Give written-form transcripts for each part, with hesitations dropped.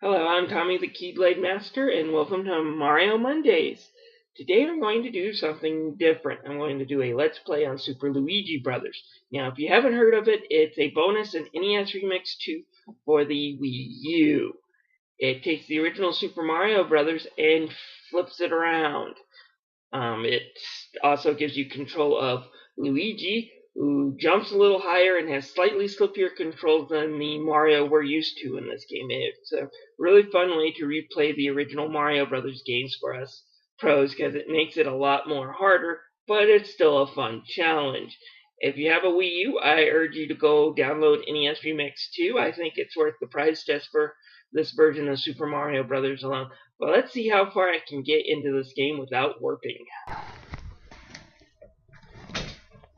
Hello, I'm Tommy the Keyblade Master, and welcome to Mario Mondays. Today I'm going to do something different. I'm going to do a Let's Play on Super Luigi Brothers. Now, if you haven't heard of it, it's a bonus in NES Remix 2 for the Wii U. It takes the original Super Mario Brothers and flips it around. It also gives you control of Luigi, who jumps a little higher and has slightly slippier controls than the Mario we're used to in this game. It's a really fun way to replay the original Mario Brothers games for us pros, because it makes it a lot more harder, but it's still a fun challenge. If you have a Wii U, I urge you to go download NES Remix 2. I think it's worth the price just for this version of Super Mario Brothers alone. But let's see how far I can get into this game without warping.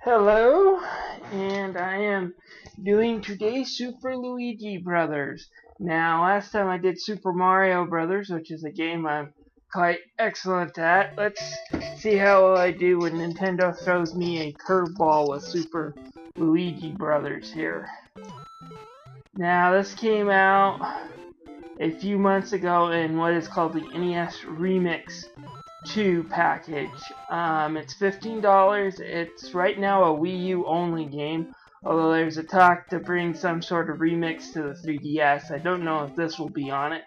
Hello, and I am doing today's Super Luigi Brothers. Now, last time I did Super Mario Brothers, which is a game I'm quite excellent at. Let's see how well I do when Nintendo throws me a curveball with Super Luigi Brothers here. Now, this came out a few months ago in what is called the NES Remix 2 package. It's $15. It's right now a Wii U only game, although there's a talk to bring some sort of remix to the 3DS. I don't know if this will be on it.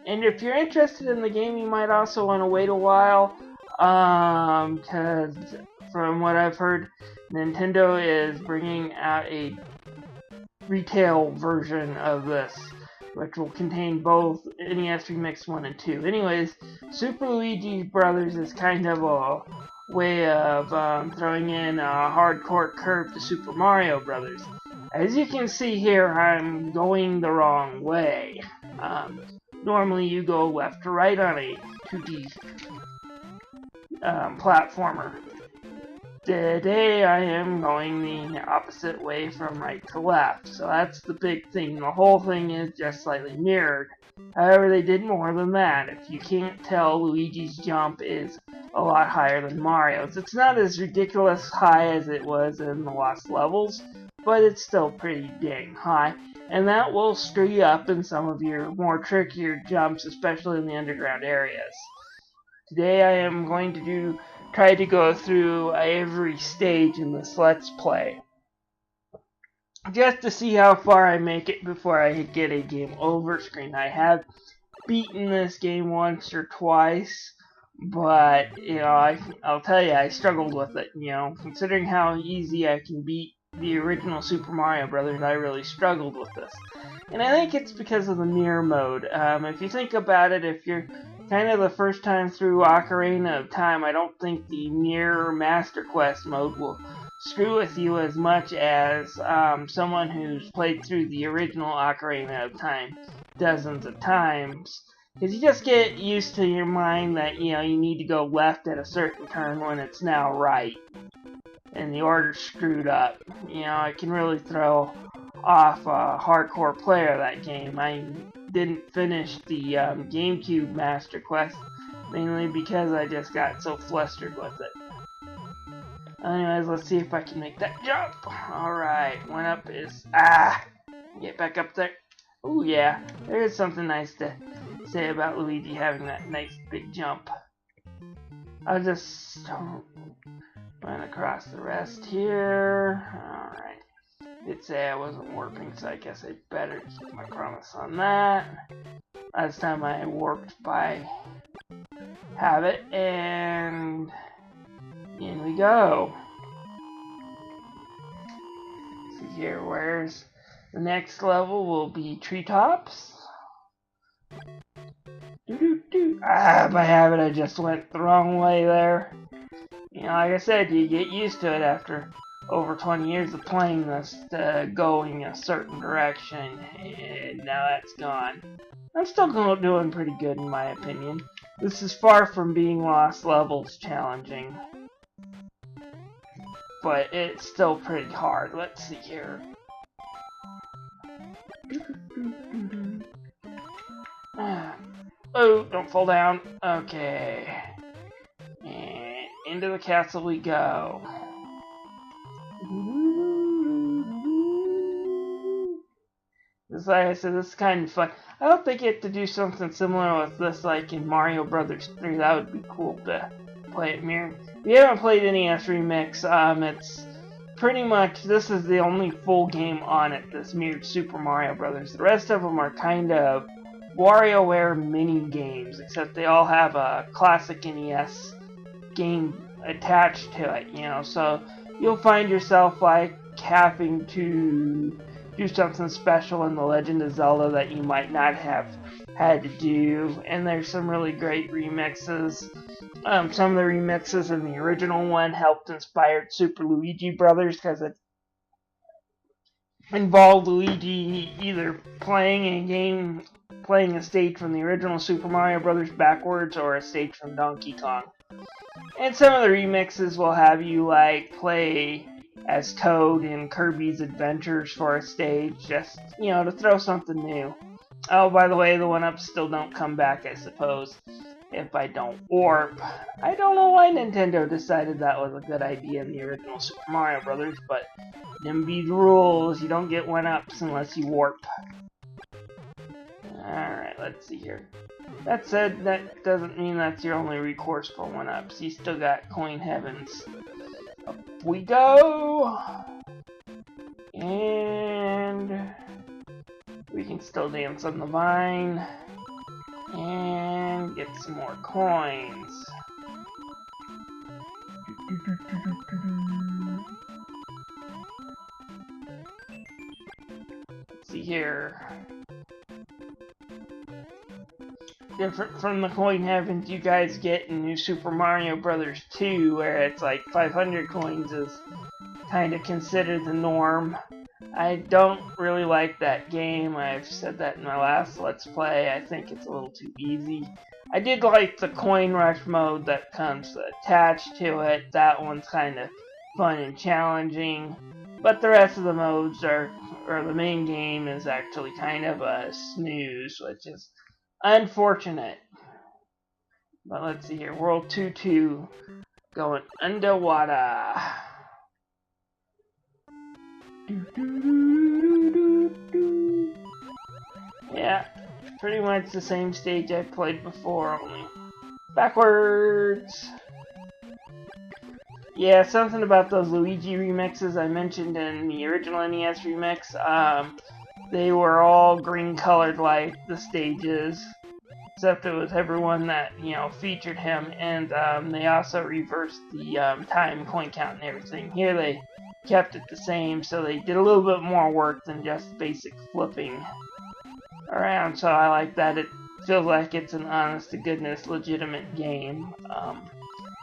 And if you're interested in the game, you might also want to wait a while, because from what I've heard, Nintendo is bringing out a retail version of this, which will contain both NES Remix 1 and 2. Anyways, Super Luigi Brothers is kind of a way of throwing in a hardcore curve to Super Mario Brothers. As you can see here, I'm going the wrong way. Normally you go left to right on a 2D platformer. Today I am going the opposite way from right to left, so that's the big thing. The whole thing is just slightly mirrored. However, they did more than that. If you can't tell, Luigi's jump is a lot higher than Mario's. It's not as ridiculous high as it was in the Lost Levels, but it's still pretty dang high, and that will screw you up in some of your more trickier jumps, especially in the underground areas. Today I am going to try to go through every stage in this Let's Play, just to see how far I make it before I get a game over screen. I have beaten this game once or twice, but I'll tell you, I struggled with it. Considering how easy I can beat the original Super Mario Brothers, I really struggled with this. And I think it's because of the mirror mode. If you think about it, if you're kind of the first time through Ocarina of Time, I don't think the Mirror Master Quest mode will screw with you as much as someone who's played through the original Ocarina of Time dozens of times. Because you just get used to your mind that, you need to go left at a certain turn when it's now right. And the order's screwed up. It can really throw off a hardcore player of that game. I didn't finish the GameCube Master Quest, mainly because I just got so flustered with it. Anyways, let's see if I can make that jump. Alright, went up is... Get back up there. Ooh, yeah, there is something nice to say about Luigi having that nice big jump. I'll just run across the rest here. Alright. Did say I wasn't warping, so I guess I better keep my promise on that. Last time I warped by habit, and in we go. See here, where's the next level will be treetops. By habit, I just went the wrong way there. Like I said, you get used to it after over 20 years of playing this, going a certain direction, and now that's gone. I'm still doing pretty good in my opinion. This is far from being Lost Levels challenging, but it's still pretty hard. Let's see here. Oh, don't fall down. Okay. And into the castle we go. Like I said, this is kind of fun. I don't think you have to do something similar with this, like in Mario Brothers 3. That would be cool to play it mirrored. If you haven't played NES Remix, it's pretty much, this is the only full game on it, this mirrored Super Mario Brothers. The rest of them are kind of WarioWare mini games, except they all have a classic NES game attached to it, you know, so you'll find yourself like having to do something special in The Legend of Zelda that you might not have had to do, and there's some really great remixes. Some of the remixes in the original one helped inspire Super Luigi Brothers because it involved Luigi either playing a stage from the original Super Mario Brothers backwards or a stage from Donkey Kong. And some of the remixes will have you like play as Toad in Kirby's Adventures for a stage, just, you know, to throw something new. Oh, by the way, the 1-ups still don't come back, I suppose, if I don't warp. I don't know why Nintendo decided that was a good idea in the original Super Mario Brothers, but them be the rules. You don't get 1-ups unless you warp. Alright, let's see here. That said, that doesn't mean that's your only recourse for 1-ups. You still got Coin Heavens. Up we go! And we can still dance on the vine. And get some more coins. Let's see here. Different from the Coin Heavens you guys get in New Super Mario Brothers 2, where it's like 500 coins is kind of considered the norm. I don't really like that game. I've said that in my last Let's Play. I think it's a little too easy. I did like the Coin Rush mode that comes attached to it. That one's kind of fun and challenging. But the rest of the modes or the main game is actually kind of a snooze, which is unfortunate. But let's see here. World 2-2 going underwater. Yeah, pretty much the same stage I've played before, only backwards. Yeah, something about those Luigi remixes I mentioned in the original NES remix. They were all green colored like the stages, except it was everyone that, you know, featured him, and they also reversed the time, coin count, and everything. Here they kept it the same, so they did a little bit more work than just basic flipping around, so I like that. It feels like it's an honest-to-goodness, legitimate game.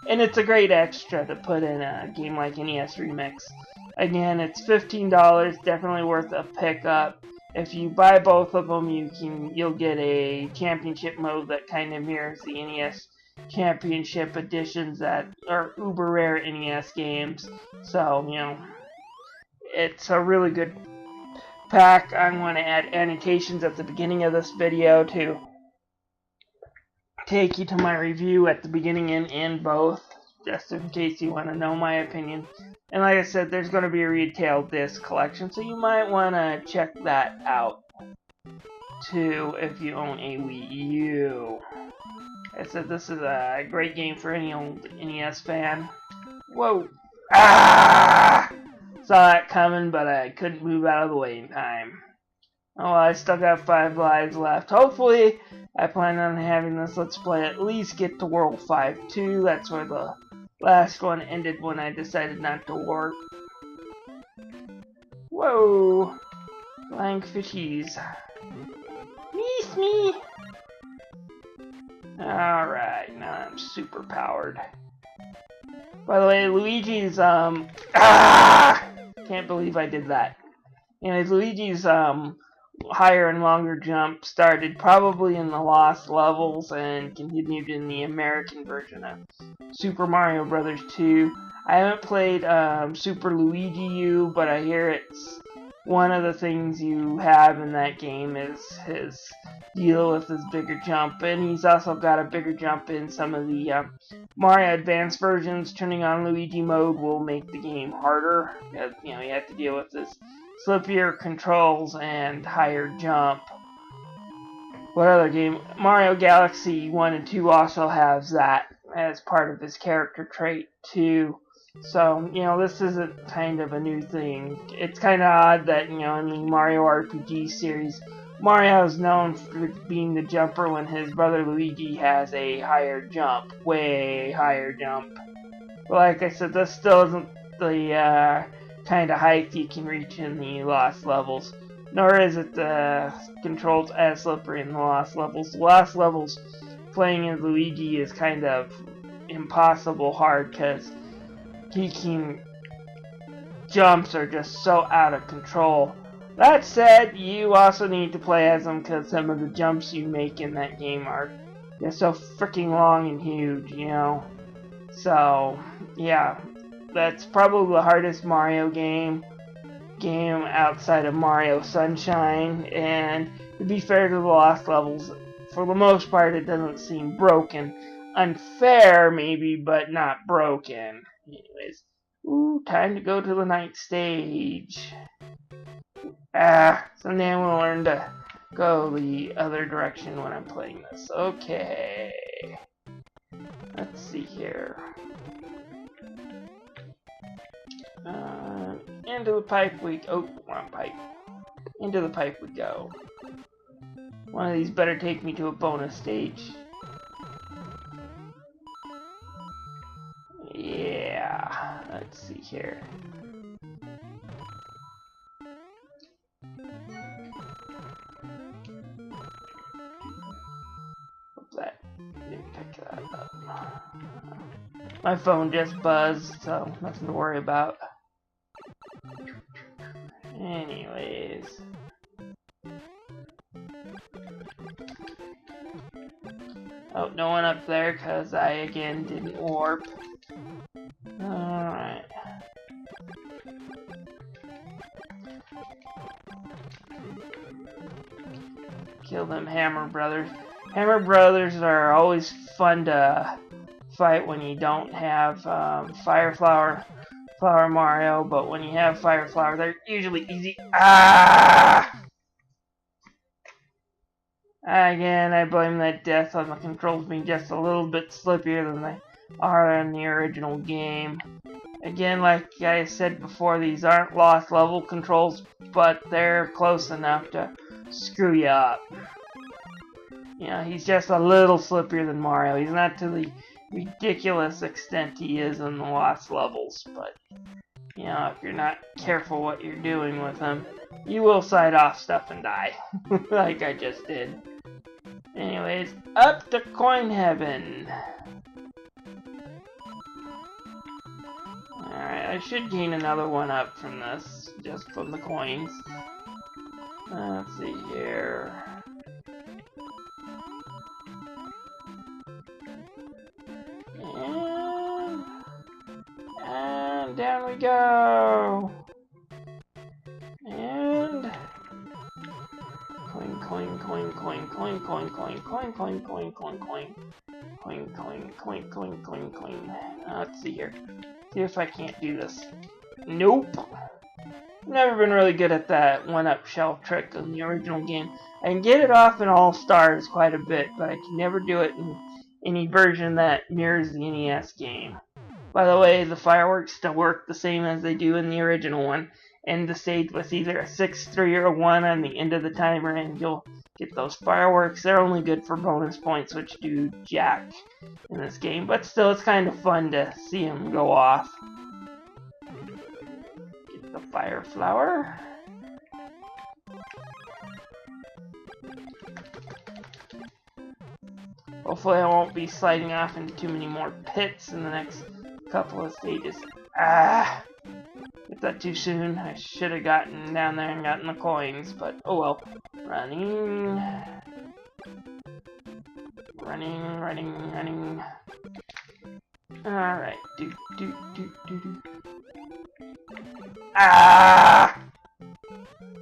And it's a great extra to put in a game like NES Remix. Again, it's $15, definitely worth a pickup. If you buy both of them, you'll get a championship mode that kind of mirrors the NES Championship editions that are uber rare NES games. So, you know, it's a really good pack. I'm going to add annotations at the beginning of this video to take you to my review at the beginning and end both, just in case you want to know my opinion. And like I said, there's going to be a retail disc collection, so you might want to check that out too if you own a Wii U. I said this is a great game for any old NES fan. Whoa! Ah! Saw that coming, but I couldn't move out of the way in time. Oh, well, I still got 5 lives left. Hopefully, I plan on having this Let's Play at least get to World 5-2. That's where the last one ended when I decided not to warp. Whoa! Flying fishies. Miss me! Alright, now I'm super powered. By the way, Luigi's, can't believe I did that. Anyways, Luigi's, higher and longer jump started probably in the Lost Levels and continued in the American version of Super Mario Brothers 2. I haven't played Super Luigi U, but I hear it's one of the things you have in that game is his deal with his bigger jump, and he's also got a bigger jump in some of the Mario Advance versions. Turning on Luigi mode will make the game harder, because, you know, you have to deal with this slippier controls and higher jump. what other game? Mario Galaxy 1 and 2 also has that as part of his character trait too. So, this isn't kind of a new thing. It's kind of odd that, in the Mario RPG series, Mario is known for being the jumper when his brother Luigi has a higher jump. Way higher jump. But like I said, this still isn't the kind of height you can reach in the Lost levels. Nor is it controlled as slippery in the Lost levels. The Lost levels, playing as Luigi is kind of impossible hard because jumps are just so out of control. That said, you also need to play as them because some of the jumps you make in that game are just so freaking long and huge, So, yeah, that's probably the hardest Mario game outside of Mario Sunshine, and to be fair to the Lost levels, for the most part it doesn't seem broken. Unfair, maybe, but not broken. Anyways, time to go to the night stage. Someday I'm gonna learn to go the other direction when I'm playing this. Okay. Let's see here. Into the pipe we... Oh, wrong pipe. Into the pipe we go. One of these better take me to a bonus stage. Yeah. Let's see here. What's that? Didn't pick that up. My phone just buzzed, so nothing to worry about. Anyways. Oh, no one up there because I again didn't warp. Alright. Kill them Hammer Brothers. Hammer Brothers are always fun to fight when you don't have Fire Flower Mario, but when you have Fire Flower, they're usually easy. Again, I blame that death on the controls being just a little bit slippier than they are in the original game. Again, like I said before, these aren't Lost level controls, but they're close enough to screw you up. He's just a little slippier than Mario. He's not to the ridiculous extent he is in the Lost levels, but if you're not careful what you're doing with him, you will side off stuff and die, like I just did. Anyways, up to Coin Heaven. Alright, I should gain another one up from this, just from the coins. Let's see here. And down we go. And coin, coin, coin, coin, coin, coin, coin, coin, coin, coin, coin, coin, coin, coin, coin, coin, coin. Let's see here. See if I can't do this. Nope. Never been really good at that one-up shelf trick in the original game. I can get it off in All Stars quite a bit, but I can never do it in any version that mirrors the NES game. By the way, the fireworks still work the same as they do in the original one. End the stage with either a 6, 3, or a 1 on the end of the timer, and you'll get those fireworks. They're only good for bonus points, which do jack in this game, but still, it's kind of fun to see them go off. Get the fire flower. Hopefully, I won't be sliding off into too many more pits in the next couple of stages. Get that too soon. I should have gotten down there and gotten the coins, but oh well. Running. Running, running, running. Alright. Do.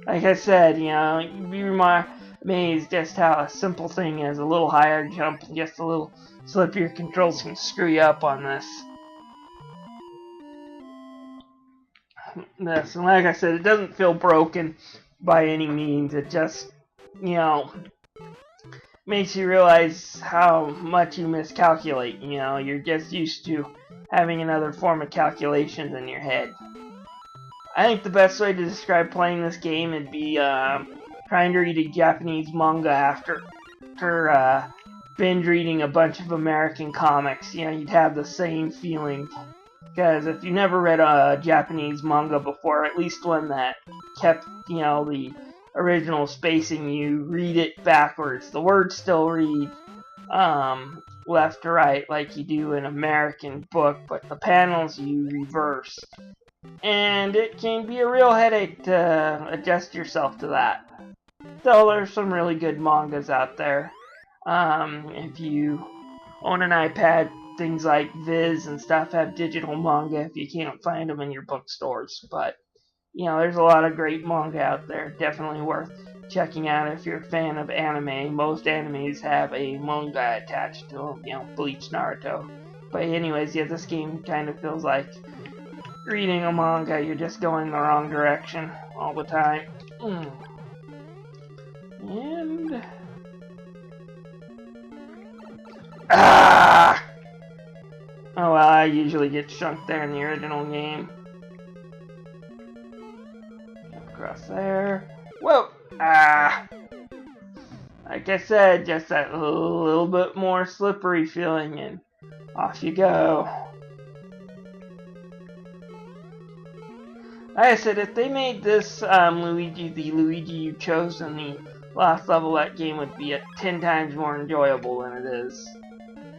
Like I said, you'd be amazed just how a simple thing as a little higher jump and just a little slippier controls can screw you up on this. And like I said, it doesn't feel broken by any means. It just, makes you realize how much you miscalculate. You know, you're just used to having another form of calculations in your head. I think the best way to describe playing this game would be trying to read a Japanese manga after binge reading a bunch of American comics. You know, you'd have the same feeling. Because if you never read a Japanese manga before, at least one that kept, you know, the original spacing, you read it backwards. The words still read left to right like you do in an American book, but the panels you reverse. And it can be a real headache to adjust yourself to that. Still, there's some really good mangas out there. If you own an iPad, things like Viz and stuff have digital manga if you can't find them in your bookstores. But, you know, there's a lot of great manga out there. Definitely worth checking out if you're a fan of anime. Most animes have a manga attached to them, you know, Bleach, Naruto. But anyways, yeah, this game kind of feels like reading a manga. You're just going the wrong direction all the time. And... ah! Oh well, I usually get chunked there in the original game. Across there. Whoa! Ah! Like I said, just that little bit more slippery feeling, and off you go. Like I said, if they made this Luigi the Luigi you chose in the last level, that game would be 10 times more enjoyable than it is.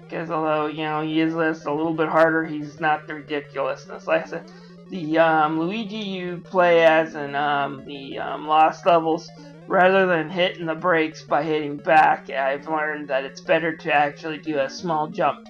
Because although, you know, he is a little bit harder, he's not the ridiculousness. Like I said, the Luigi you play as in the lost levels, rather than hitting the brakes by hitting back, I've learned that it's better to actually do a small jump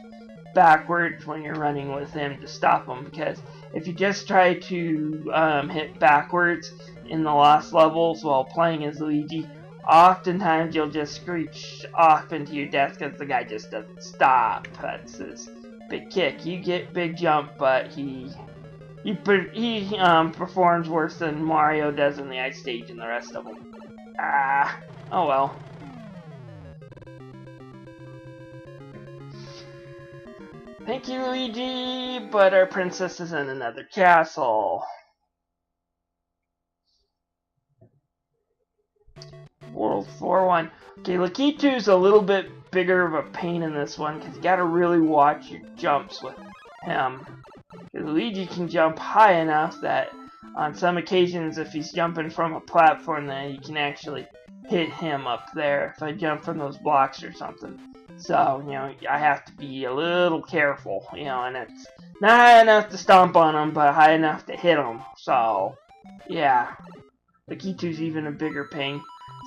backwards when you're running with him to stop him. Because if you just try to hit backwards in the lost levels while playing as Luigi, oftentimes you'll just screech off into your death because the guy just doesn't stop. That's his big kick. You get big jump, but he performs worse than Mario does in the ice stage and the rest of them. Ah, oh well. Thank you, Luigi, but our princess is in another castle. World 4-1. Okay, Lakitu's a little bit bigger of a pain in this one, because you gotta really watch your jumps with him. Luigi can jump high enough that on some occasions, if he's jumping from a platform, then you can actually hit him up there if I jump from those blocks or something. So, you know, I have to be a little careful, you know, and it's not high enough to stomp on him, but high enough to hit him. So, yeah. Lakitu's even a bigger pain.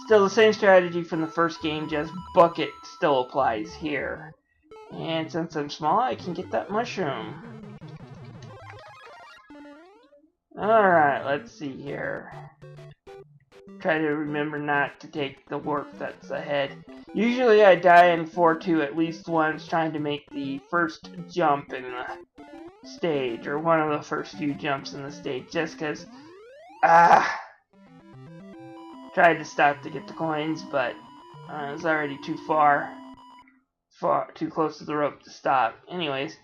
Still the same strategy from the first game, just bucket still applies here. And since I'm small, I can get that mushroom. Alright, let's see here. Try to remember not to take the warp that's ahead. Usually I die in 4-2 at least once trying to make the first jump in the stage, or one of the first few jumps in the stage, just because tried to stop to get the coins, but it was already too too close to the rope to stop. Anyways,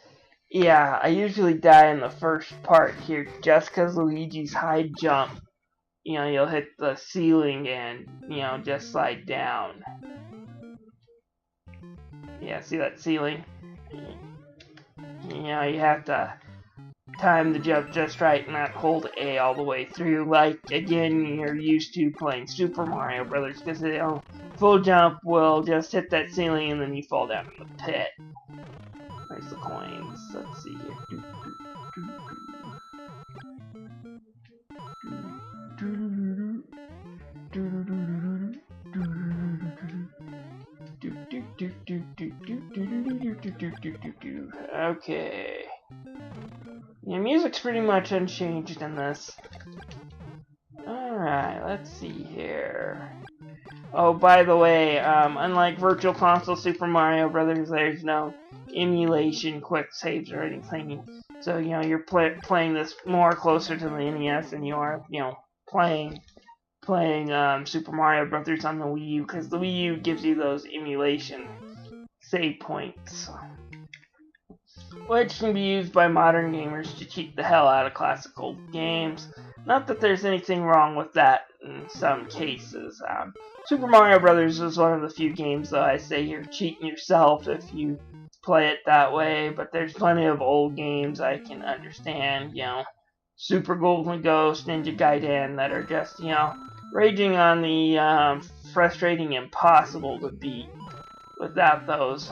yeah, I usually die in the first part here just because Luigi's high jump, you know, you'll hit the ceiling and, you know, just slide down. Yeah, see that ceiling? You know, you have to time the jump just right and not hold A all the way through, like, again, you're used to playing Super Mario Brothers, because, you know, full jump will just hit that ceiling and then you fall down in the pit. There's the coins. Let's see here. Okay. Yeah, music's pretty much unchanged in this. Alright, let's see here. Oh, by the way, unlike Virtual Console Super Mario Brothers, there's no emulation, quick saves, or anything. So, you know, you're playing this more closer to the NES than you are, you know, playing playing Super Mario Brothers on the Wii U, because the Wii U gives you those emulation save points, which can be used by modern gamers to cheat the hell out of classical games. Not that there's anything wrong with that in some cases. Super Mario Brothers is one of the few games that I say you're cheating yourself if you play it that way, but there's plenty of old games I can understand, Super Golden Ghost, Ninja Gaiden, that are just, raging on the frustrating impossible to beat without those.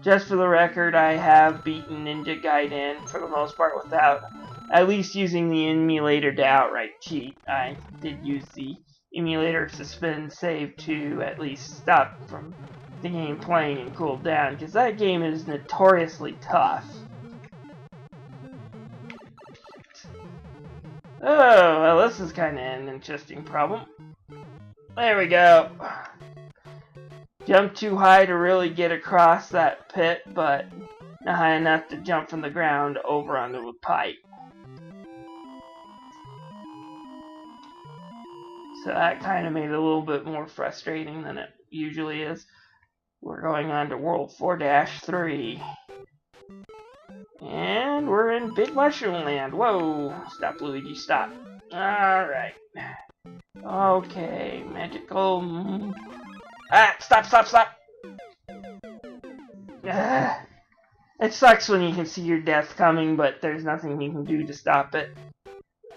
Just for the record, I have beaten Ninja Gaiden for the most part without at least using the emulator to outright cheat. I did use the emulator suspend save to at least stop from the game playing and cool down, because that game is notoriously tough. Oh, well, this is kind of an interesting problem. There we go. Jump too high to really get across that pit, but not high enough to jump from the ground over onto a pipe. So that kind of made it a little bit more frustrating than it usually is. We're going on to World 4-3. And we're in Big Mushroom Land. Whoa! Stop, Luigi, stop. Alright. Okay, magical... Ah! Stop! It sucks when you can see your death coming, but there's nothing you can do to stop it.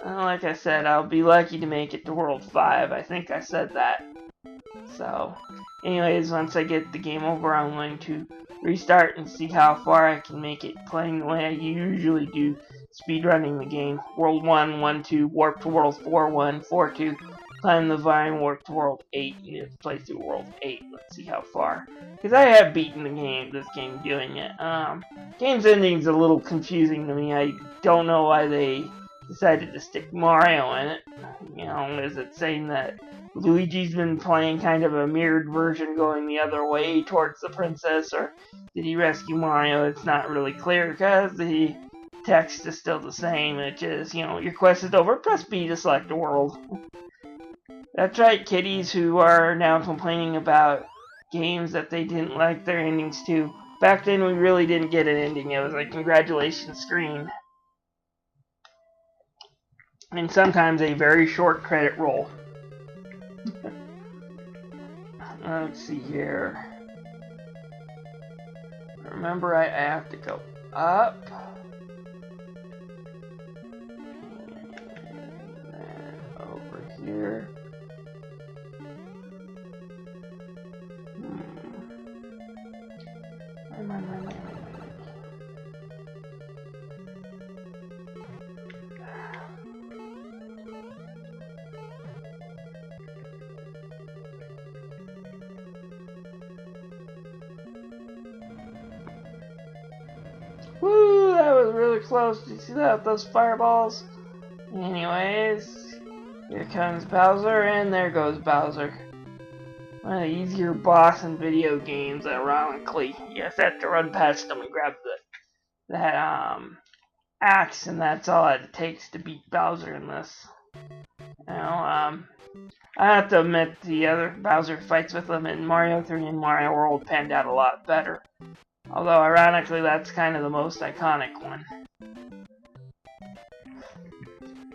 Like I said, I'll be lucky to make it to World 5. I think I said that. So, anyways, once I get the game over, I'm going to restart and see how far I can make it playing the way I usually do, speedrunning the game. World 1, 1, 2, warp to World 4, 1, 4, 2, climb the vine, warp to World 8, and play through World 8. Let's see how far. Because I have beaten this game doing it. Game's ending's a little confusing to me. I don't know why they decided to stick Mario in it. Is it saying that Luigi's been playing kind of a mirrored version going the other way towards the princess, or did he rescue Mario? It's not really clear because the text is still the same, which is, your quest is over, press B to select a world. That's right, kiddies who are now complaining about games that they didn't like their endings to. Back then we really didn't get an ending, it was a congratulations screen. And sometimes a very short credit roll. Let's see here. Remember, I have to go up. And then over here. Woo, that was really close. Did you see that? Those fireballs? Anyways, here comes Bowser, and there goes Bowser. One of the easier boss in video games, ironically. You just have to run past them and grab that axe, and that's all it takes to beat Bowser in this. I have to admit the other Bowser fights with them in Mario 3 and Mario World panned out a lot better. Although, ironically, that's kind of the most iconic one.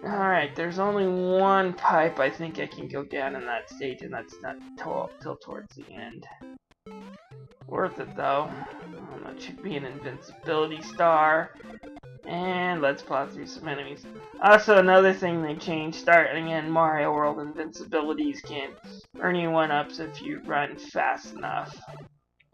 Alright, there's only one pipe I think I can go down in that stage, and that's not till towards the end. Worth it, though. That should be an invincibility star. And let's plow through some enemies. Also, another thing they changed starting in Mario World, invincibilities can earn you 1-ups if you run fast enough.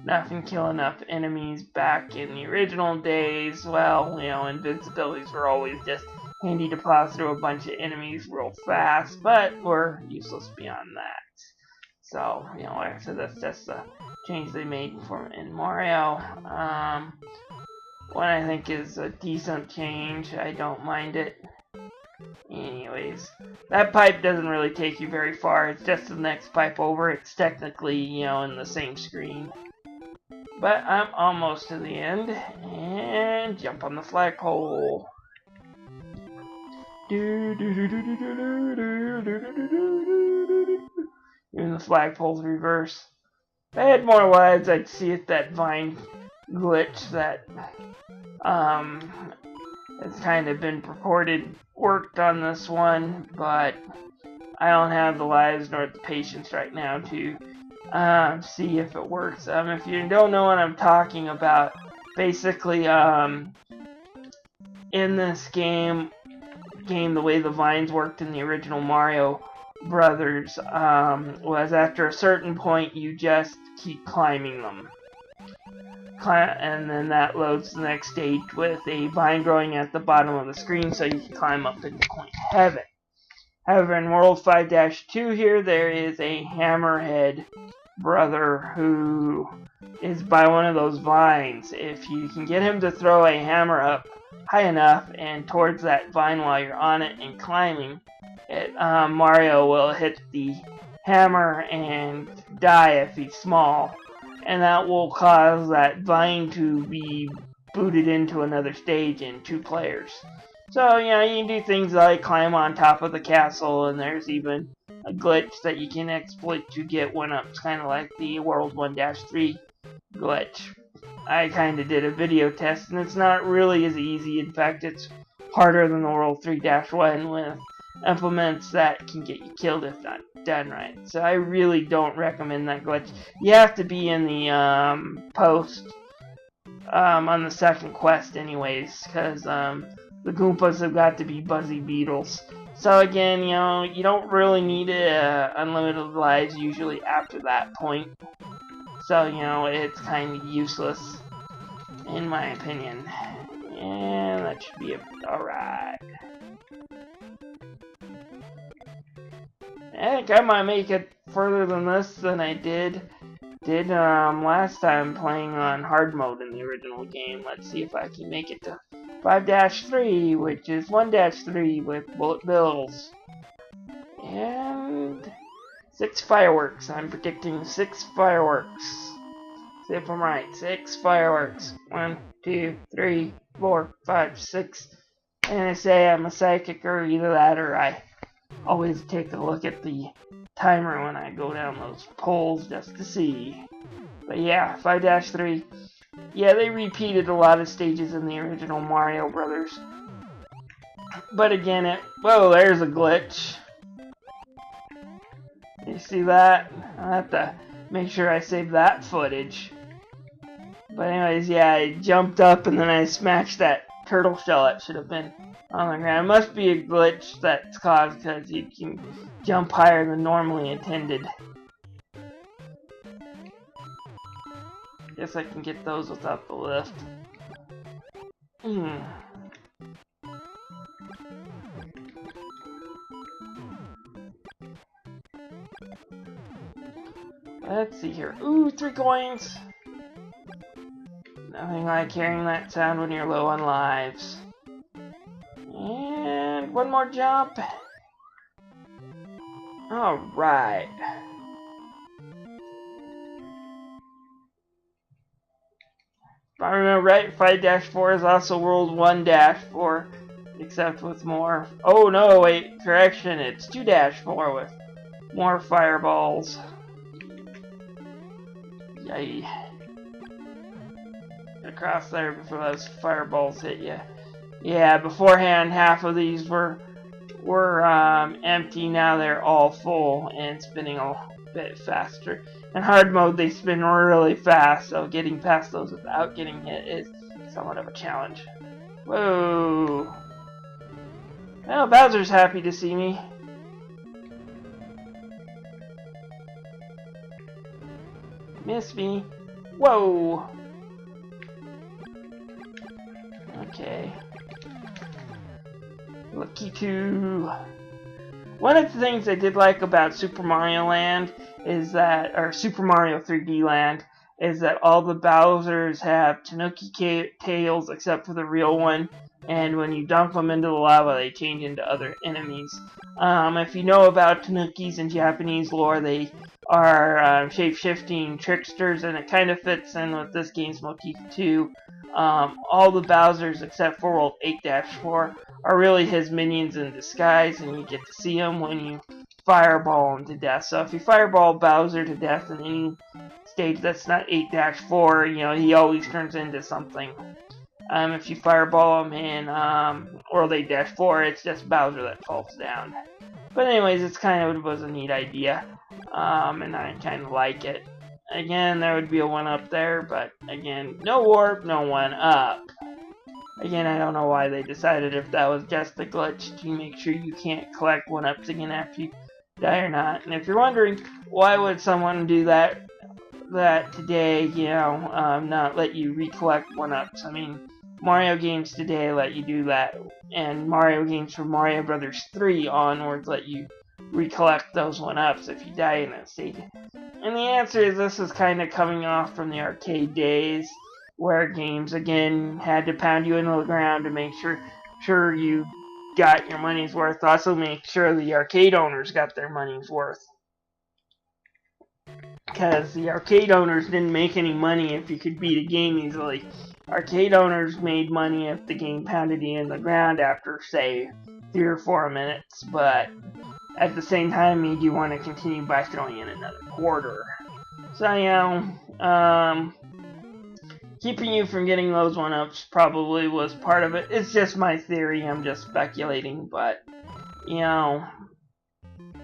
And kill enough enemies. Back in the original days, well, invincibilities were always just handy to plow through a bunch of enemies real fast, but were useless beyond that. So, like I said, that's just the change they made in Mario. One I think is a decent change. I don't mind it. Anyways, that pipe doesn't really take you very far. It's just the next pipe over. It's technically, in the same screen. But I'm almost to the end, and jump on the flagpole. Even the flagpole's reverse. If I had more lives, I'd see if that vine glitch that has kind of been purported worked on this one, but I don't have the lives nor the patience right now to see if it works. If you don't know what I'm talking about, basically, in this game, the way the vines worked in the original Mario Brothers was after a certain point you just keep climbing them. And then that loads the next stage with a vine growing at the bottom of the screen so you can climb up into Point Heaven. However, in World 5-2 here, there is a hammerhead brother who is by one of those vines. If you can get him to throw a hammer up high enough and towards that vine while you're on it and climbing, Mario will hit the hammer and die if he's small. And that will cause that vine to be booted into another stage in 2 players. So, you can do things like climb on top of the castle, and there's even a glitch that you can exploit to get 1-ups, kind of like the World 1-3 glitch. I kind of did a video test, and it's not really as easy. In fact, it's harder than the World 3-1 with implements that can get you killed if not done right. So I really don't recommend that glitch. You have to be in the post on the second quest anyways, because the Goombas have got to be Buzzy Beetles. So again, you don't really need unlimited lives usually after that point. So, it's kind of useless, in my opinion. And that should be alright. I think I might make it further than this than I did last time playing on hard mode in the original game. Let's see if I can make it to 5-3, which is 1-3 with bullet bills. And 6 fireworks. I'm predicting 6 fireworks. See if I'm right. 6 fireworks. 1, 2, 3, 4, 5, 6. And I say I'm a psychic, or either that or I always take a look at the timer when I go down those poles just to see. But yeah, 5-3. Yeah, they repeated a lot of stages in the original Mario Brothers. But again, whoa, there's a glitch. You see that? I'll have to make sure I save that footage. But anyways, yeah, I jumped up and then I smashed that turtle shell that should have been on the ground. It must be a glitch that's caused because you can jump higher than normally intended. Guess I can get those without the lift. Let's see here. Ooh, 3 coins! Nothing like hearing that sound when you're low on lives. And 1 more jump. Alright. If I remember right, 5-4 is also World 1-4, except with more... Oh no, wait, correction, it's 2-4 with more fireballs. Yay. Get across there before those fireballs hit you. Yeah, beforehand half of these were empty, now they're all full and spinning a bit faster. In hard mode they spin really fast, so getting past those without getting hit is somewhat of a challenge. Whoa! Well, Bowser's happy to see me. Miss me. Whoa! Okay. Lucky 2. One of the things I did like about Super Mario Land is that, or Super Mario 3D Land, is that all the Bowsers have Tanuki tails except for the real one, and when you dunk them into the lava they change into other enemies. If you know about Tanukis in Japanese lore, they are shape-shifting tricksters, and it kind of fits in with this game's motif too. All the Bowsers except for World 8-4 are really his minions in disguise, and you get to see them when you fireball him to death. So if you fireball Bowser to death in any stage that's not 8-4, you know, he always turns into something. If you fireball him in World 8-4, it's just Bowser that falls down. But anyways, it's kind of was a neat idea, and I kind of like it. Again, there would be a 1-up there, but again, no warp, no 1-up. Again, I don't know why they decided if that was just a glitch to make sure you can't collect 1-ups again after you die or not. And if you're wondering, why would someone do that today, you know, not let you recollect 1-ups? I mean, Mario games today let you do that, and Mario games from Mario Brothers 3 onwards let you recollect those 1-ups if you die in that stage. And the answer is this is kind of coming off from the arcade days, where games again had to pound you into the ground to make sure you got your money's worth. Also make sure the arcade owners got their money's worth. Because the arcade owners didn't make any money if you could beat a game easily. Arcade owners made money if the game pounded you in the ground after, say, 3 or 4 minutes, but at the same time made you want to continue by throwing in another quarter. So, you know, keeping you from getting those 1-ups probably was part of it. It's just my theory, I'm just speculating, but, you know,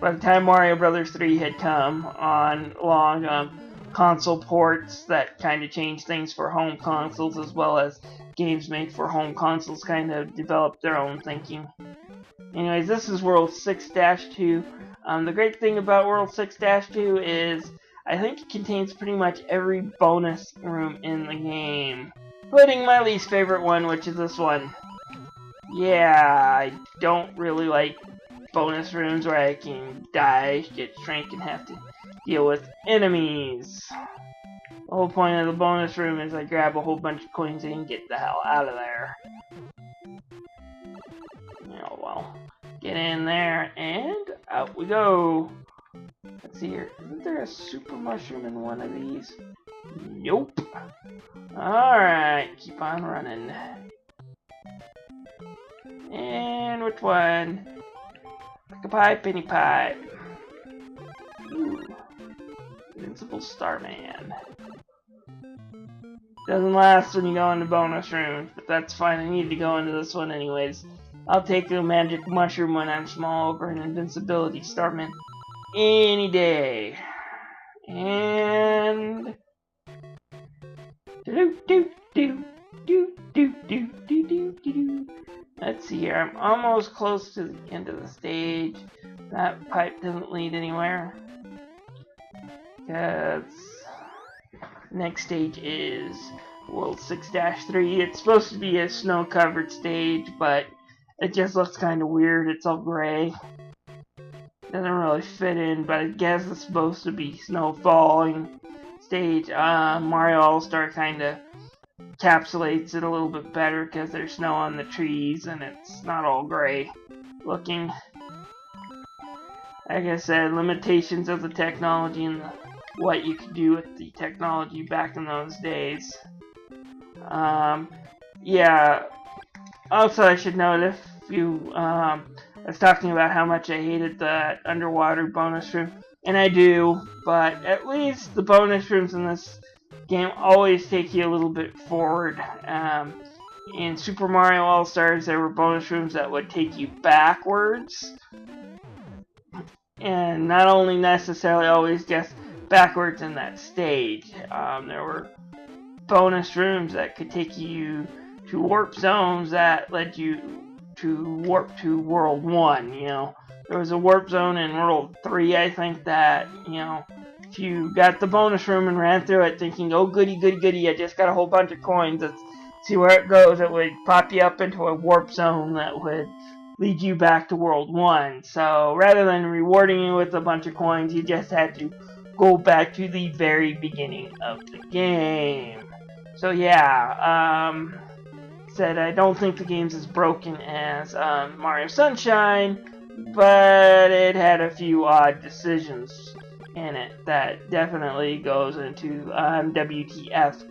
by the time Mario Brothers 3 had come on along, console ports that kind of changed things for home consoles, as well as games made for home consoles kind of developed their own thinking. Anyways, this is World 6-2. The great thing about World 6-2 is I think it contains pretty much every bonus room in the game, including my least favorite one, which is this one. Yeah, I don't really like bonus rooms where I can die, get shrank, and have to deal with enemies. The whole point of the bonus room is I grab a whole bunch of coins and get the hell out of there. Oh well. Get in there, and out we go. Let's see here. Isn't there a super mushroom in one of these? Nope. Alright, keep on running. And which one? Pick a pie, penny pie. Ooh. Invincible Starman. Doesn't last when you go into bonus rooms, but that's fine. I need to go into this one anyways. I'll take the magic mushroom when I'm small over an invincibility Starman any day. And let's see here. I'm almost close to the end of the stage. That pipe doesn't lead anywhere. Because next stage is World 6-3. It's supposed to be a snow-covered stage, but it just looks kind of weird. It's all gray. Doesn't really fit in, but I guess it's supposed to be snow falling stage. Mario All-Star kind of encapsulates it a little bit better because there's snow on the trees and it's not all gray looking. Like I said, limitations of the technology and what you could do with the technology back in those days. Yeah. Also, I should note, if you, I was talking about how much I hated the underwater bonus room, and I do, but at least the bonus rooms in this game always take you a little bit forward. In Super Mario All-Stars, there were bonus rooms that would take you backwards, and not only necessarily always just backwards in that stage. There were bonus rooms that could take you to warp zones that led you to warp to World 1, you know. There was a warp zone in World 3, I think, that, you know, if you got the bonus room and ran through it thinking, oh goody, goody, goody, I just got a whole bunch of coins, let's see where it goes, it would pop you up into a warp zone that would lead you back to World 1. So, rather than rewarding you with a bunch of coins, you just had to go back to the very beginning of the game. So yeah, said I don't think the game's as broken as Mario Sunshine, but it had a few odd decisions in it that definitely goes into WTF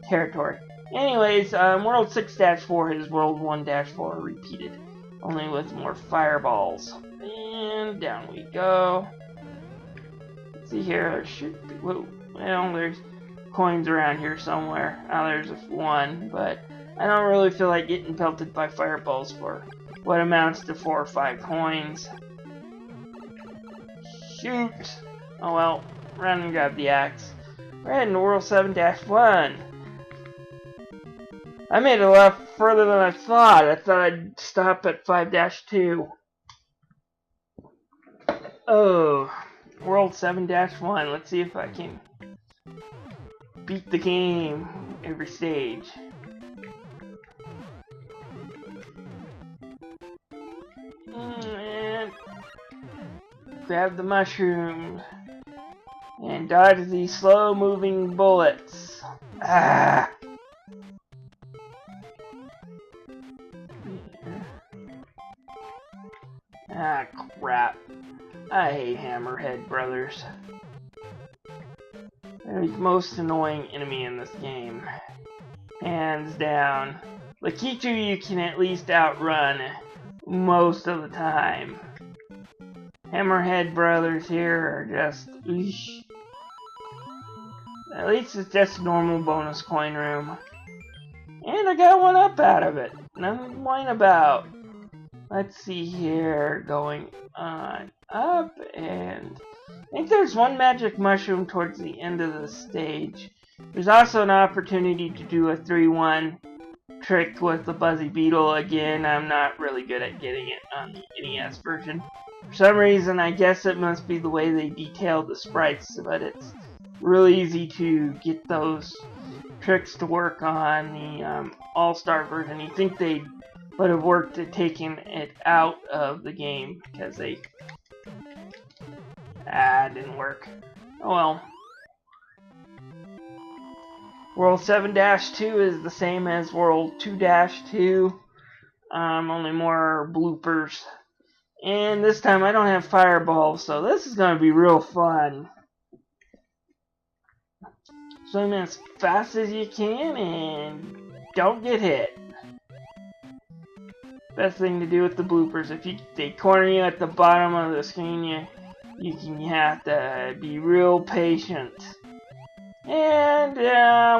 territory. Anyways, World 6-4 is World 1-4 repeated, only with more fireballs. And down we go. Let's see here, there should be, whoa, well, there's coins around here somewhere. Oh, there's one, but I don't really feel like getting pelted by fireballs for what amounts to 4 or 5 coins. Shoot! Oh well, run and grab the axe. We're heading to World 7-1. I made it a lot further than I thought. I thought I'd stop at 5-2. Oh, World 7-1. Let's see if I can beat the game every stage. And grab the mushrooms and dodge these slow-moving bullets. Ah! Ah, crap. I hate Hammerhead brothers. They're the most annoying enemy in this game. Hands down. Lakitu you can at least outrun most of the time. Hammerhead brothers here are just eesh. At least it's just a normal bonus coin room. And I got one up out of it. Nothing to whine about. Let's see here, going on up, and I think there's one magic mushroom towards the end of the stage. There's also an opportunity to do a 3-1 trick with the Buzzy Beetle. Again, I'm not really good at getting it on the NES version. For some reason, I guess it must be the way they detailed the sprites, but it's really easy to get those tricks to work on the All-Star version. You think they would have worked at taking it out of the game because they didn't work. Oh well. World 7-2 is the same as World 2-2, only more bloopers. And this time I don't have fireballs, so this is going to be real fun. Swim as fast as you can and don't get hit. Best thing to do with the bloopers, if they corner you at the bottom of the screen, you have to be real patient. And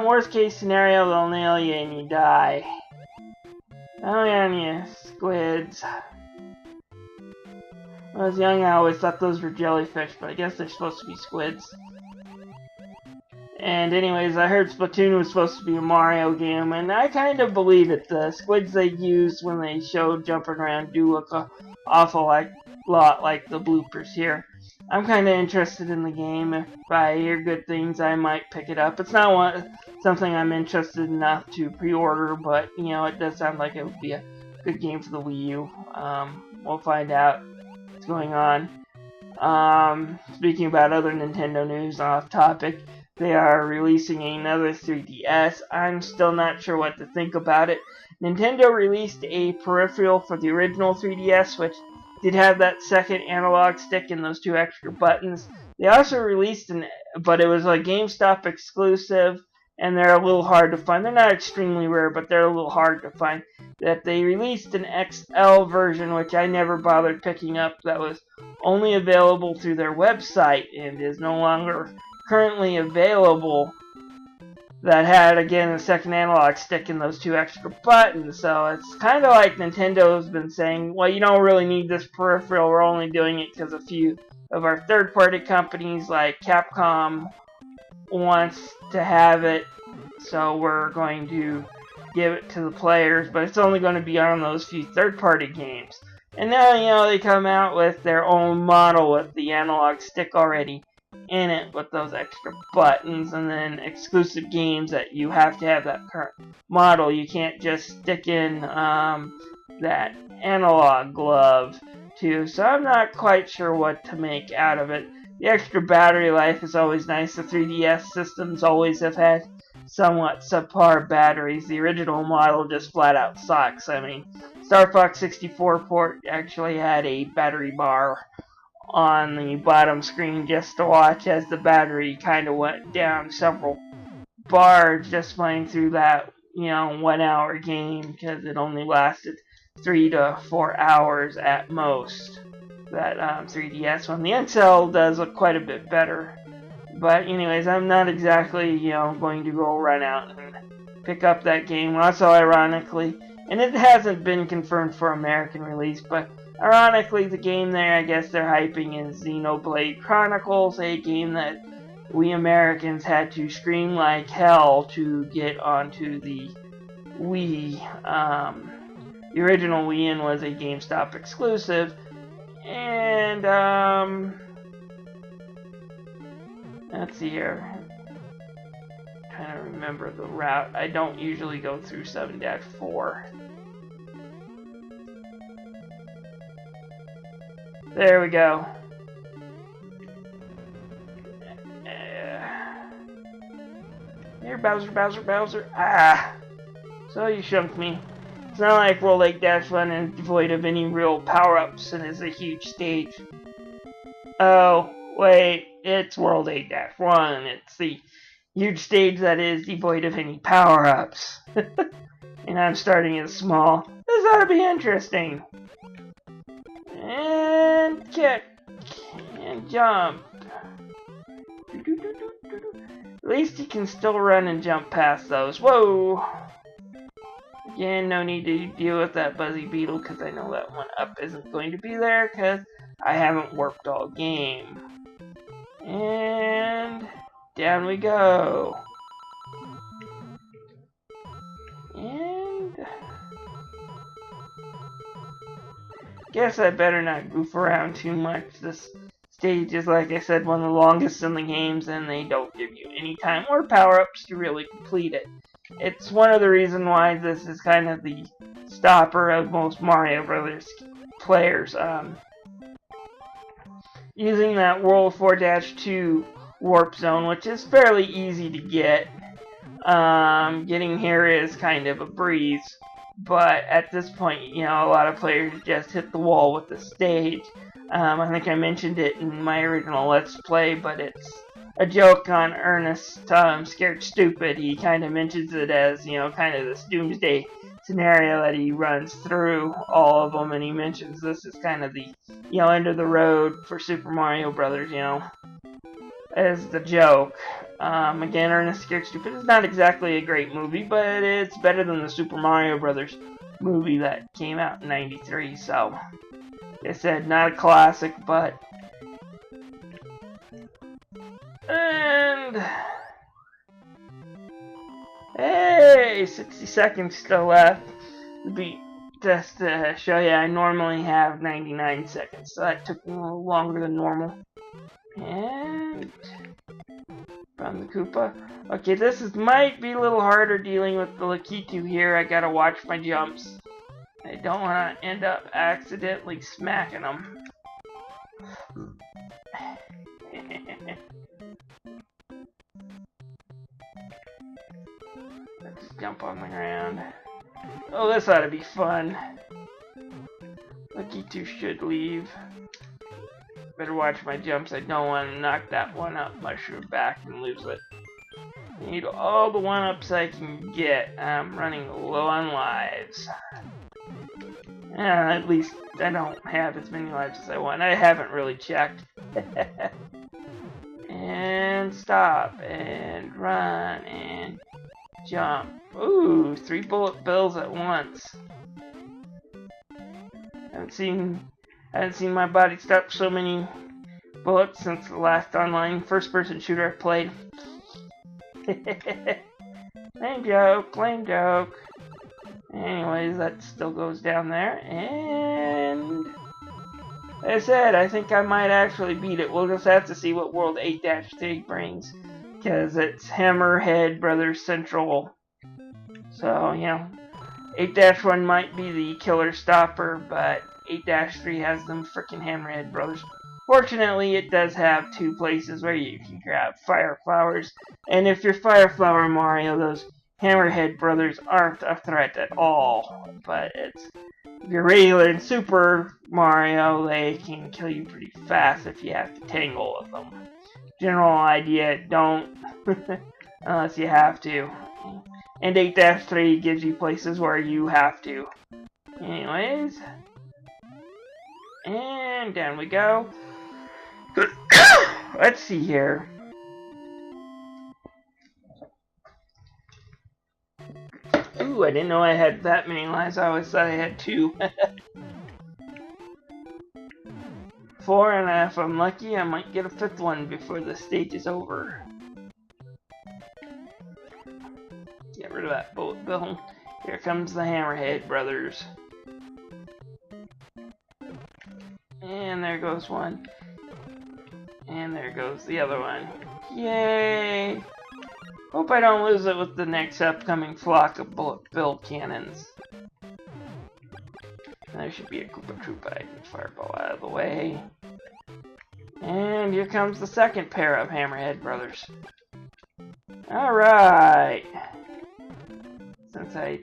worst case scenario, they'll nail you and you die. Oh yeah, you squids. When I was young, I always thought those were jellyfish, but I guess they're supposed to be squids. And anyways, I heard Splatoon was supposed to be a Mario game, and I kind of believe it. The squids they use when they show jumping around do look an awful lot like the bloopers here. I'm kind of interested in the game. If I hear good things, I might pick it up. It's not something I'm interested enough to pre-order, but you know, it does sound like it would be a good game for the Wii U. We'll find out what's going on. Speaking about other Nintendo news, off topic. They are releasing another 3DS. I'm still not sure what to think about it. Nintendo released a peripheral for the original 3DS, which did have that second analog stick and those 2 extra buttons. They also released but it was a GameStop exclusive, and they're a little hard to find. They're not extremely rare, but they're a little hard to find. That they released an XL version, which I never bothered picking up, that was only available through their website and is no longer currently available, that had again a second analog stick and those 2 extra buttons. So it's kind of like Nintendo's been saying, well, you don't really need this peripheral, we're only doing it because a few of our third-party companies like Capcom wants to have it, so we're going to give it to the players, but it's only going to be on those few third-party games. And now, you know, they come out with their own model with the analog stick already in it with those extra buttons, and then exclusive games that you have to have that current model. You can't just stick in that analog glove too, so I'm not quite sure what to make out of it. The extra battery life is always nice. The 3DS systems always have had somewhat subpar batteries. The original model just flat out sucks. I mean, Star Fox 64 port actually had a battery bar on the bottom screen just to watch as the battery kind of went down several bars just playing through that 1 hour game because it only lasted 3 to 4 hours at most. That 3DS one. The NCL does look quite a bit better. But anyways, I'm not exactly, going to go run out and pick up that game. Also, ironically, and it hasn't been confirmed for American release, but ironically, the game there, I guess they're hyping is Xenoblade Chronicles, a game that we Americans had to scream like hell to get onto the Wii. The original Wii was a GameStop exclusive, and let's see here. I'm trying to remember the route. I don't usually go through 7-4. There we go. Here, Bowser, Bowser, Bowser. Ah! So you shunked me. It's not like World 8-1 is devoid of any real power-ups and is a huge stage. Oh, wait. It's World 8-1. It's the huge stage that is devoid of any power-ups. And I'm starting as small. This ought to be interesting. And kick. And jump. At least you can still run and jump past those. Whoa! Again, no need to deal with that Buzzy Beetle because I know that one up isn't going to be there because I haven't worked all game. And down we go. And guess I better not goof around too much. This stage is, like I said, one of the longest in the games, and they don't give you any time or power-ups to really complete it. It's one of the reasons why this is kind of the stopper of most Mario Brothers players. Using that World 4-2 warp zone, which is fairly easy to get. Getting here is kind of a breeze, but at this point, a lot of players just hit the wall with the stage. I think I mentioned it in my original Let's Play, but it's a joke on Ernest Scared Stupid. He kind of mentions it as, kind of this doomsday scenario that he runs through all of them, and he mentions this is kind of the, end of the road for Super Mario Brothers, as the joke. Again, Ernest Scared Stupid is not exactly a great movie, but it's better than the Super Mario Brothers movie that came out in '93, so like I said, not a classic, but and hey, 60 seconds still left to beat. Just to show you, I normally have 99 seconds, so that took me a little longer than normal. And from the Koopa. Okay, might be a little harder dealing with the Lakitu here. I gotta watch my jumps. I don't want to end up accidentally smacking them. Let's jump on the ground. Oh, this ought to be fun. Lakitu should leave. Better watch my jumps. I don't want to knock that one up mushroom back and lose it. I need all the one-ups I can get. I'm running low on lives. At least I don't have as many lives as I want. I haven't really checked. And stop. And run. And jump. Ooh, 3 bullet bills at once. I haven't seen my body stop so many bullets since the last online first-person shooter I played. Lame joke, lame joke. Anyways, that still goes down there, and like I said, I think I might actually beat it. We'll just have to see what World 8-3 brings, because it's Hammerhead Brothers Central. So, 8-1 might be the killer stopper, but 8-3 has them frickin' Hammerhead Brothers. Fortunately, it does have 2 places where you can grab Fire Flowers, and if you're Fire Flower Mario, those Hammerhead Brothers aren't a threat at all. But if you're regular and Super Mario, they can kill you pretty fast if you have to tangle with them. General idea, don't unless you have to. And 8-3 gives you places where you have to. Anyways. And down we go. Let's see here. Ooh, I didn't know I had that many lives. I always thought I had 2. 4, and if I'm lucky, I might get a 5th one before the stage is over. Get rid of that bullet bill. Here comes the Hammerhead brothers. And there goes one. And there goes the other one. Yay! Hope I don't lose it with the next upcoming flock of bullet bill cannons. There should be a Koopa Troopa. I can fireball out of the way. And here comes the second pair of Hammerhead brothers. Alright. Since I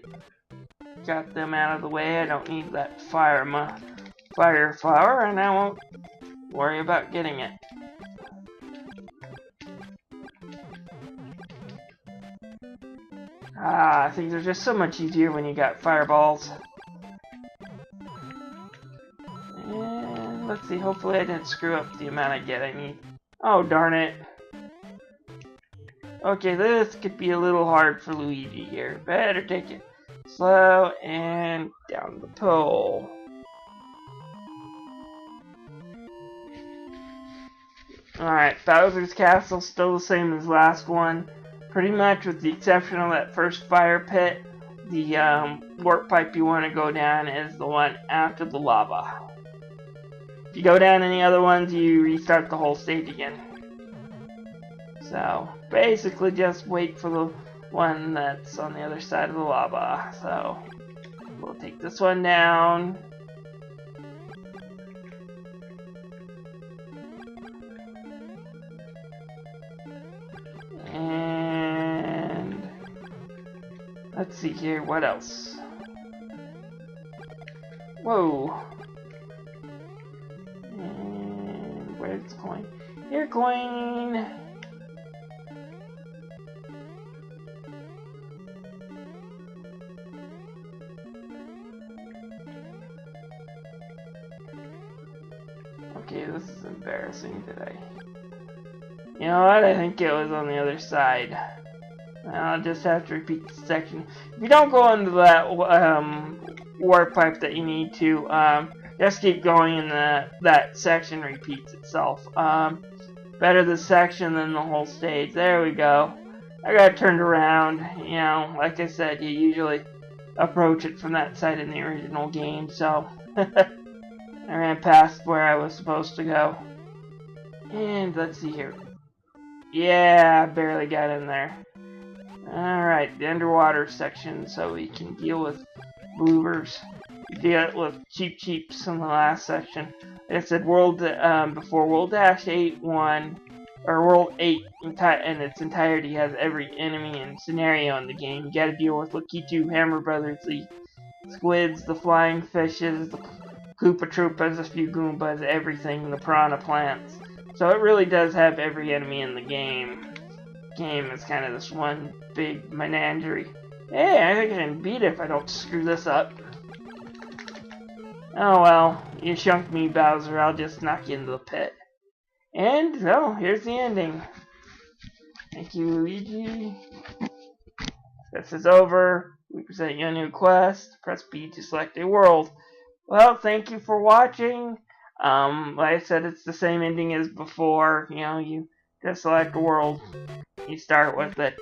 got them out of the way, I don't need that fire flower, and I won't worry about getting it. I think they're just so much easier when you got fireballs. And let's see, hopefully I didn't screw up the amount I get. I need... Oh, darn it. Okay, this could be a little hard for Luigi here. Better take it slow and down the pole. Alright, Bowser's Castle still the same as last one. Pretty much with the exception of that first fire pit, the warp pipe you want to go down is the one after the lava. If you go down any other ones, you restart the whole stage again. So, basically just wait for the one that's on the other side of the lava. So, we'll take this one down. And let's see here, what else? Whoa. And where's the coin? Here, coin! Okay, this is embarrassing. You know what? I think it was on the other side. I'll just have to repeat the section. If you don't go into that warp pipe that you need to, just keep going and that section repeats itself. Better the section than the whole stage. There we go. I got it turned around. You know, like I said, you usually approach it from that side in the original game, so I ran past where I was supposed to go. And let's see here. Yeah, I barely got in there. Alright, the underwater section, so we can deal with bloopers. We dealt with Cheep Cheeps in the last section. Like I said, before World Dash 8.1, or World 8 in its entirety has every enemy and scenario in the game. You gotta deal with Lakitu, Hammer Brothers, the squids, the flying fishes, the Koopa Troopas, a few Goombas, everything, the piranha plants. So it really does have every enemy in the game. Game is kind of this one big menagerie. Hey, I think I can beat it if I don't screw this up. Oh well, you shunked me, Bowser. I'll just knock you into the pit. And, well, here's the ending. Thank you, Luigi. This is over. We present you a new quest. Press B to select a world. Well, thank you for watching. Like I said, it's the same ending as before. You know, you just select a world. You start with it.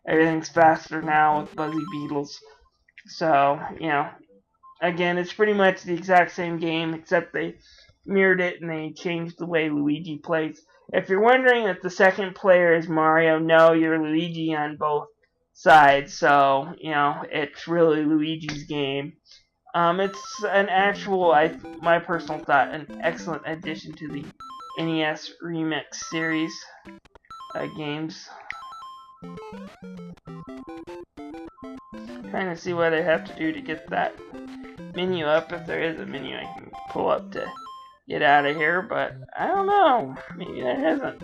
Everything's faster now with Buzzy Beetles. So, you know, again, it's pretty much the exact same game, except they mirrored it and they changed the way Luigi plays. If you're wondering if the second player is Mario, no, you're Luigi on both sides. So, you know, it's really Luigi's game. It's an actual, my personal thought, an excellent addition to the NES Remix series games. Trying to see what I have to do to get that menu up, if there is a menu I can pull up to get out of here, but I don't know, maybe there isn't.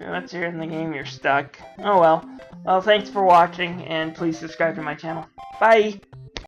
Once you're in the game, you're stuck. Oh well. Well, thanks for watching, and please subscribe to my channel. Bye!